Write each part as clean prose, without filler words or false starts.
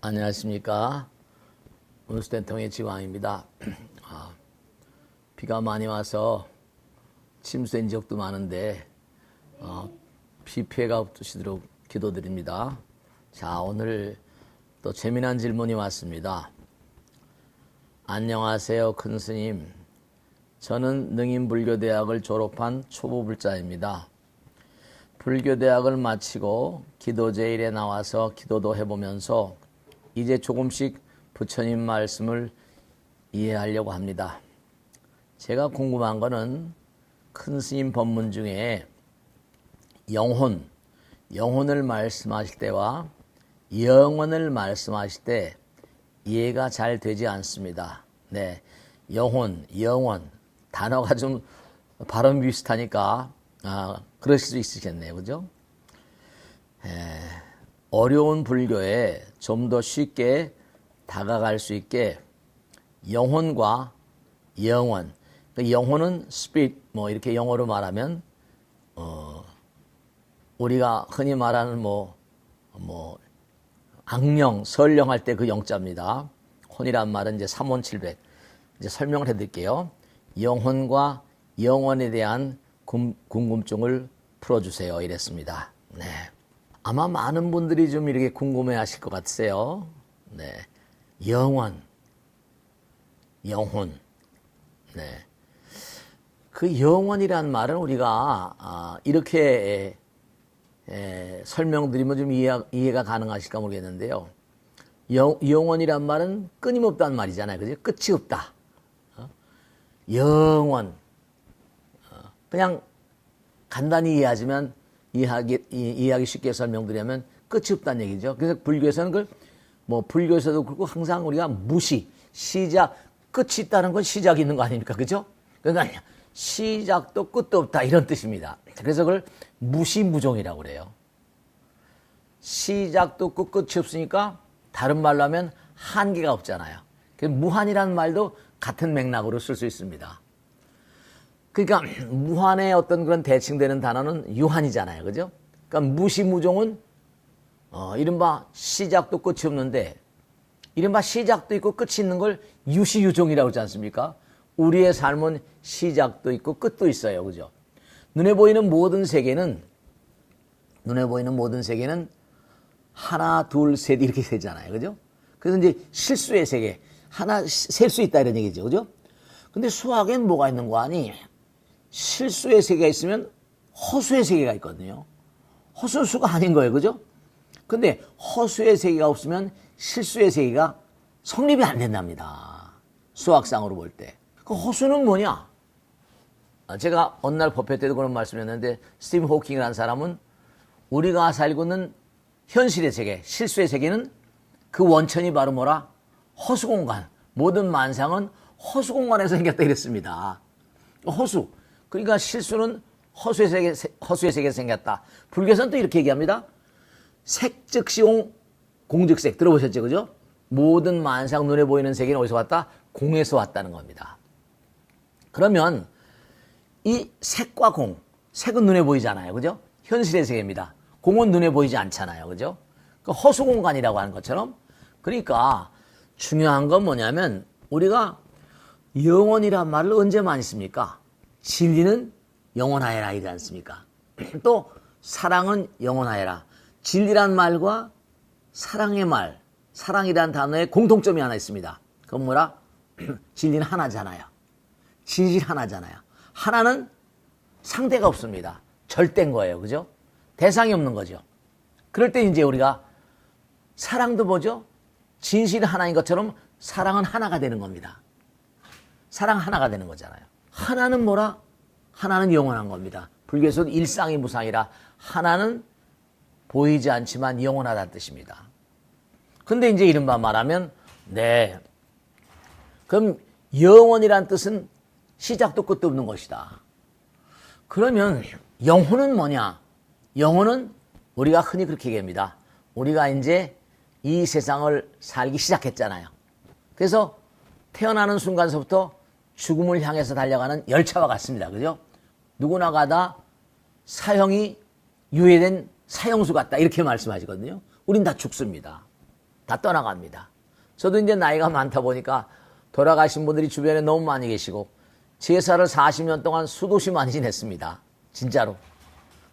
안녕하십니까. 운수대통의 지광입니다. 비가 많이 와서 침수된 지역도 많은데 비 피해가 없으시도록 기도드립니다. 자, 오늘 또 재미난 질문이 왔습니다. 안녕하세요, 큰 스님. 저는 능인불교대학을 졸업한 초보불자입니다. 불교대학을 마치고 기도제일에 나와서 기도도 해보면서 이제 조금씩 부처님 말씀을 이해하려고 합니다. 제가 궁금한 거는 큰 스님 법문 중에 영혼을 말씀하실 때와 영원을 말씀하실 때 이해가 잘 되지 않습니다. 네, 영원 단어가 좀 발음 비슷하니까 그러실 수 있으겠네요, 그죠? 어려운 불교에 좀 더 쉽게 다가갈 수 있게 영혼과 영원, 영혼은 spirit, 이렇게 영어로 말하면 우리가 흔히 말하는 악령, 설령할 때 그 영자입니다. 혼이란 말은 이제 3원700 이제 설명을 해드릴게요. 영혼과 영원에 대한 궁금증을 풀어주세요. 이랬습니다. 네. 아마 많은 분들이 좀 이렇게 궁금해 하실 것 같으세요. 네. 영혼. 네. 그 영혼이란 말은 우리가 이렇게 설명드리면 좀 이해가 가능하실까 모르겠는데요. 영혼이란 말은 끊임없다는 말이잖아요. 그죠? 끝이 없다. 영혼. 그냥 간단히 이해하기 쉽게 설명드리면 끝이 없다는 얘기죠. 그래서 불교에서는 불교에서도 그렇고 항상 우리가 시작, 끝이 있다는 건 시작이 있는 거 아닙니까? 그죠? 그러니까 시작도 끝도 없다 이런 뜻입니다. 그래서 그걸 무시무종이라고 그래요. 시작도 없고 끝이 없으니까 다른 말로 하면 한계가 없잖아요. 그래서 무한이라는 말도 같은 맥락으로 쓸 수 있습니다. 그러니까 무한의 어떤 그런 대칭되는 단어는 유한이잖아요. 그죠? 그러니까 무시무종은 이른바 시작도 끝이 없는데 이른바 시작도 있고 끝이 있는 걸 유시유종이라고 하지 않습니까? 우리의 삶은 시작도 있고 끝도 있어요. 그죠? 눈에 보이는 모든 세계는 하나, 둘, 셋 이렇게 세잖아요. 그죠? 그래서 이제 실수의 세계, 하나 셀 수 있다 이런 얘기죠. 그죠? 근데 수학엔 뭐가 있는 거 아니? 실수의 세계가 있으면 허수의 세계가 있거든요. 허수는 수가 아닌 거예요. 그죠? 근데 허수의 세계가 없으면 실수의 세계가 성립이 안 된답니다. 수학상으로 볼 때. 그 허수는 뭐냐? 제가 어느 날 법회 때도 그런 말씀을 했는데 스티븐 호킹이라는 사람은 우리가 살고 있는 현실의 세계, 실수의 세계는 그 원천이 바로 뭐라? 허수공간. 모든 만상은 허수공간에서 생겼다 이랬습니다. 허수. 그러니까 실수는 허수의 세계에서 생겼다. 불교에서는 또 이렇게 얘기합니다. 색즉시공, 공즉색. 들어보셨죠? 그죠? 모든 만상 눈에 보이는 세계는 어디서 왔다? 공에서 왔다는 겁니다. 그러면 이 색과 공, 색은 눈에 보이잖아요. 그죠? 현실의 세계입니다. 공은 눈에 보이지 않잖아요. 그죠? 그 허수공간이라고 하는 것처럼. 그러니까 중요한 건 뭐냐면 우리가 영원이란 말을 언제 많이 씁니까? 진리는 영원하여라 이러지 않습니까? 또 사랑은 영원하여라. 진리란 말과 사랑의 말, 사랑이란 단어에 공통점이 하나 있습니다. 그건 뭐라? 진리는 하나잖아요. 진실 하나잖아요. 하나는 상대가 없습니다. 절대인 거예요. 그죠? 대상이 없는 거죠. 그럴 때 이제 우리가 사랑도 뭐죠? 진실이 하나인 것처럼 사랑은 하나가 되는 겁니다. 사랑 하나가 되는 거잖아요. 하나는 뭐라? 하나는 영원한 겁니다. 불교에서는 일상이 무상이라 하나는 보이지 않지만 영원하다는 뜻입니다. 근데 이제 이른바 말하면 그럼 영원이란 뜻은 시작도 끝도 없는 것이다. 그러면 영혼은 뭐냐? 영혼은 우리가 흔히 그렇게 얘기합니다. 우리가 이제 이 세상을 살기 시작했잖아요. 그래서 태어나는 순간서부터 죽음을 향해서 달려가는 열차와 같습니다. 그죠? 누구나 가다 사형이 유예된 사형수 같다. 이렇게 말씀하시거든요. 우린 다 죽습니다. 다 떠나갑니다. 저도 이제 나이가 많다 보니까 돌아가신 분들이 주변에 너무 많이 계시고 제사를 40년 동안 수도 없이 많이 지냈습니다. 진짜로.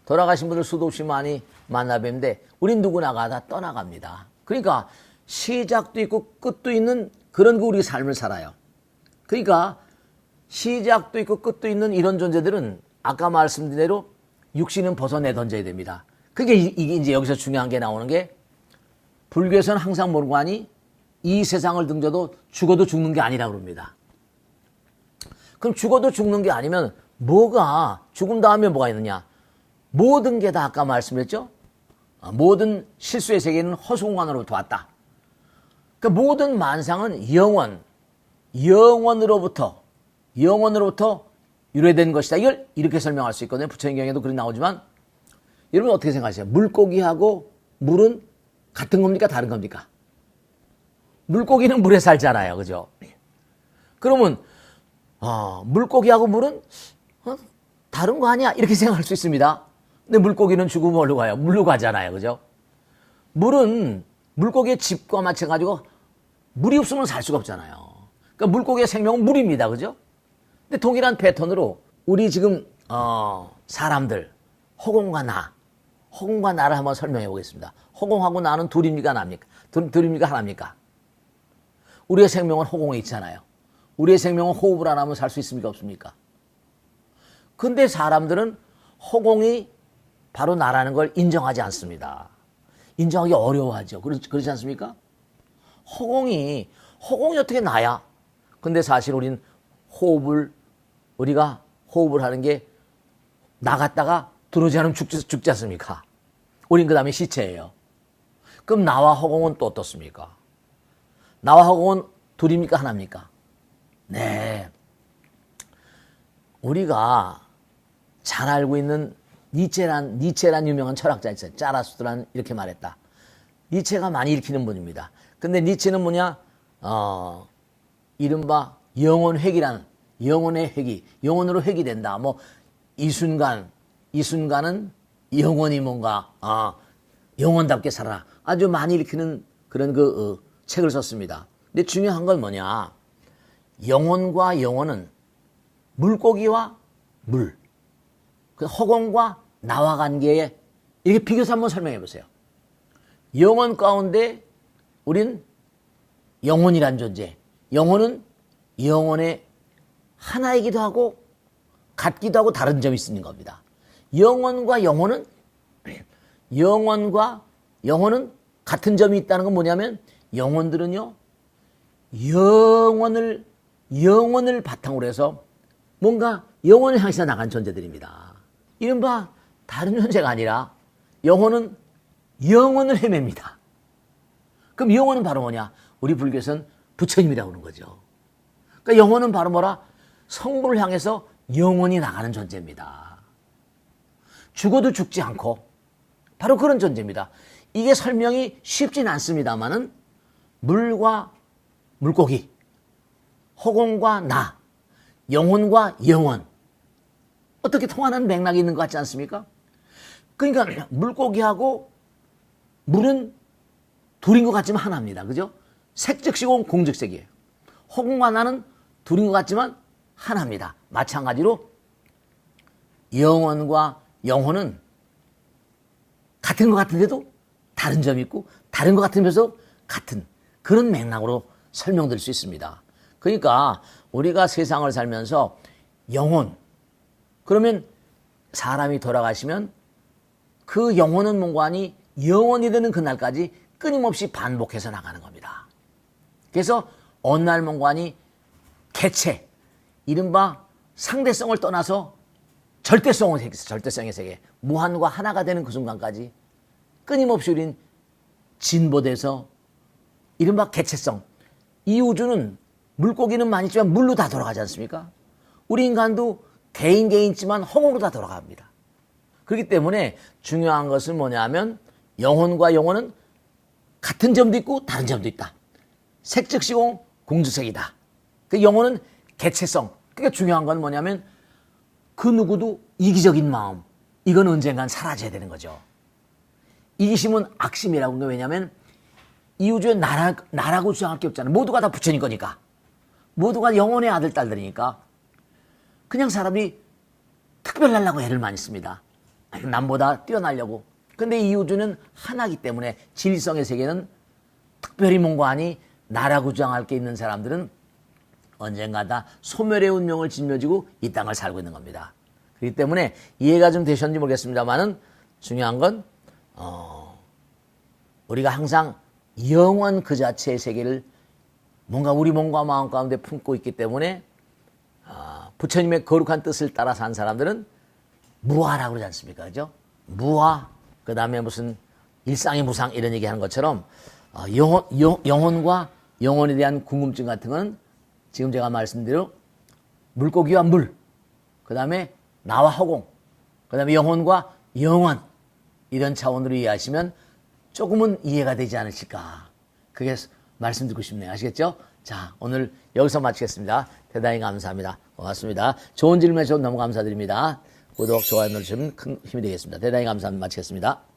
돌아가신 분들 수도 없이 많이 만나 뵙는데 우린 누구나가 다 떠나갑니다. 그러니까 시작도 있고 끝도 있는 그런 우리 삶을 살아요. 그러니까 시작도 있고 끝도 있는 이런 존재들은 아까 말씀드린 대로 육신은 벗어내 던져야 됩니다. 그게 이게 이제 여기서 중요한 게 나오는 게 불교에서는 항상 모르고 하니 이 세상을 등져도 죽어도 죽는 게 아니라고 그럽니다. 그럼 죽어도 죽는 게 아니면 뭐가 죽음 다음에 뭐가 있느냐? 모든 게 다 아까 말씀드렸죠? 모든 실수의 세계는 허수공간으로부터 왔다. 그러니까 모든 만상은 영원으로부터 유래된 것이다. 이걸 이렇게 설명할 수 있거든요. 부처님 경에도 그렇게 나오지만 여러분 어떻게 생각하세요? 물고기하고 물은 같은 겁니까? 다른 겁니까? 물고기는 물에 살잖아요. 그죠? 그러면 물고기하고 물은 다른 거 아니야? 이렇게 생각할 수 있습니다. 근데 물고기는 죽으면 어디로 가요? 물로 가잖아요. 그죠? 물은 물고기의 집과 마찬가지고 물이 없으면 살 수가 없잖아요. 그러니까 물고기의 생명은 물입니다. 그죠? 근데 동일한 패턴으로 우리 지금 사람들 허공과 나를 한번 설명해 보겠습니다. 허공하고 나는 둘입니까? 하나입니까? 둘입니까? 하나입니까? 우리의 생명은 허공에 있잖아요. 우리의 생명은 호흡을 안 하면 살 수 있습니까? 없습니까? 근데 사람들은 허공이 바로 나라는 걸 인정하지 않습니다. 인정하기 어려워하죠. 그렇지 않습니까? 허공이 어떻게 나야? 근데 사실 우리가 호흡을 하는 게 나갔다가 들어오지 않으면 죽지 않습니까? 우린 그 다음에 시체예요. 그럼 나와 허공은 또 어떻습니까? 나와 허공은 둘입니까? 하나입니까? 네. 우리가 잘 알고 있는 니체란 유명한 철학자 있어요. 짜라수트란 이렇게 말했다. 니체가 많이 읽히는 분입니다. 근데 니체는 뭐냐? 이른바 영혼회귀라는 영혼의 회귀, 영혼으로 회귀된다. 뭐 이 순간은 영혼이 뭔가 영혼답게 살아라. 아주 많이 읽히는 그런 책을 썼습니다. 근데 중요한 건 뭐냐? 영혼과 영혼은 물고기와 물, 허공과 나와 관계에 이렇게 비교해서 한번 설명해 보세요. 영혼 가운데 우린 영혼이란 존재, 영혼은 영혼의 하나이기도 하고 같기도 하고 다른 점이 있는 겁니다. 영혼과 영혼은 같은 점이 있다는 건 뭐냐면 영혼들은요 영혼을 바탕으로 해서 뭔가 영혼을 향해서 나간 존재들입니다. 이른바 다른 존재가 아니라 영혼은 영혼을 헤맵니다. 그럼 영혼은 바로 뭐냐? 우리 불교에서는 부처님이라고 하는 거죠. 그러니까 영혼은 바로 뭐라? 성부를 향해서 영혼이 나가는 존재입니다. 죽어도 죽지 않고 바로 그런 존재입니다. 이게 설명이 쉽진 않습니다만은 물과 물고기, 허공과 나, 영혼과 영혼 어떻게 통하는 맥락이 있는 것 같지 않습니까? 그러니까 물고기하고 물은 둘인 것 같지만 하나입니다. 그죠? 색즉시공 공즉색이에요. 허공과 나는 둘인 것 같지만 하나입니다. 마찬가지로 영혼과 영혼은 같은 것 같은데도 다른 점이 있고 다른 것 같으면서 같은 그런 맥락으로 설명드릴 수 있습니다. 그러니까 우리가 세상을 살면서 영혼, 그러면 사람이 돌아가시면 그 영혼은 뭔가니 영원이 되는 그날까지 끊임없이 반복해서 나가는 겁니다. 그래서 어느 날 뭔가니 개체, 이른바 상대성을 떠나서 절대성의 세계, 무한과 하나가 되는 그 순간까지 끊임없이 우린 진보돼서 이른바 개체성, 이 우주는 물고기는 많이 있지만 물로 다 돌아가지 않습니까? 우리 인간도 개인 있지만 허공으로 다 돌아갑니다. 그렇기 때문에 중요한 것은 뭐냐면 영혼과 영혼은 같은 점도 있고 다른 점도 있다. 색즉시공 공즉색이다. 그 영혼은 개체성. 그러니까 중요한 건 뭐냐면 그 누구도 이기적인 마음, 이건 언젠간 사라져야 되는 거죠. 이기심은 악심이라고 하는 거 왜냐하면 이 우주에 나라고 주장할 게 없잖아요. 모두가 다 부처님 거니까. 모두가 영혼의 아들, 딸들이니까. 그냥 사람이 특별하려고 애를 많이 씁니다. 남보다 뛰어나려고. 근데 이 우주는 하나이기 때문에 진리성의 세계는 특별히 뭔가하니 나라고 주장할 게 있는 사람들은 언젠가 다 소멸의 운명을 짊어지고 이 땅을 살고 있는 겁니다. 그렇기 때문에 이해가 좀 되셨는지 모르겠습니다만은 중요한 건 우리가 항상 영원 그 자체의 세계를 뭔가 우리 몸과 마음 가운데 품고 있기 때문에 부처님의 거룩한 뜻을 따라 산 사람들은 무아라고 그러지 않습니까? 그죠? 무아, 그 다음에 무슨 일상의 무상 이런 얘기 하는 것처럼 영혼과 영혼에 대한 궁금증 같은 건 지금 제가 말씀드린 물고기와 물, 그 다음에 나와 허공, 그 다음에 영혼과 영원 이런 차원으로 이해하시면 조금은 이해가 되지 않으실까. 그게 말씀드리고 싶네요. 아시겠죠? 자, 오늘 여기서 마치겠습니다. 대단히 감사합니다. 고맙습니다. 좋은 질문 해주셔서 너무 감사드립니다. 구독, 좋아요 눌러주시면 큰 힘이 되겠습니다. 대단히 감사합니다. 마치겠습니다.